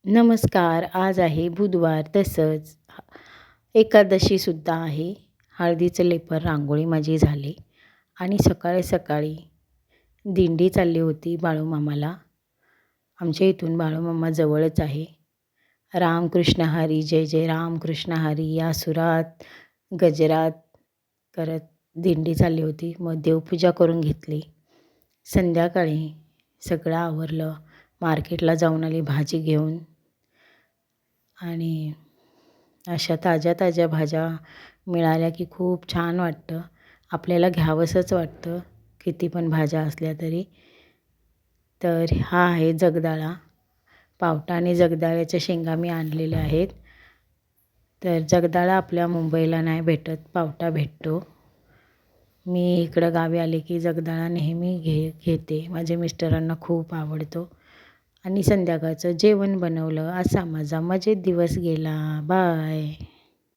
नमस्कार. आज आहे बुधवार तसंच एकादशीसुद्धा आहे. हळदीचं लेपर रांगोळी माझी झाली आणि सकाळी सकाळी दिंडी चालली होती बाळूमामाला. आमच्या इथून बाळूमामा जवळच आहे. रामकृष्ण हरी जय जय रामकृष्ण हरी या सुरात गजरात करत दिंडी चालली होती. मग देवपूजा करून घेतली. संध्याकाळी सगळं आवरलं. मार्केटला जाऊन आली भाजी घेऊन आणि अशा ताज्या ताज्या भाज्या मिळाल्या की खूप छान वाटतं. आपल्याला घ्यावंसंच वाटतं किती पण भाज्या असल्या तरी. तर हा आहे जगदाळा. पावटा आणि जगदाळ्याच्या शेंगा मी आणलेल्या आहेत. तर जगदाळा आपल्या मुंबईला नाही भेटत, पावटा भेटतो. मी इकडं गावी आले की जगदाळा नेहमी घेते. माझ्या मिस्टरांना खूप आवडतो. आणि संध्याकाळचं जेवण बनवलं. असा माझा मजेत दिवस गेला. बाय.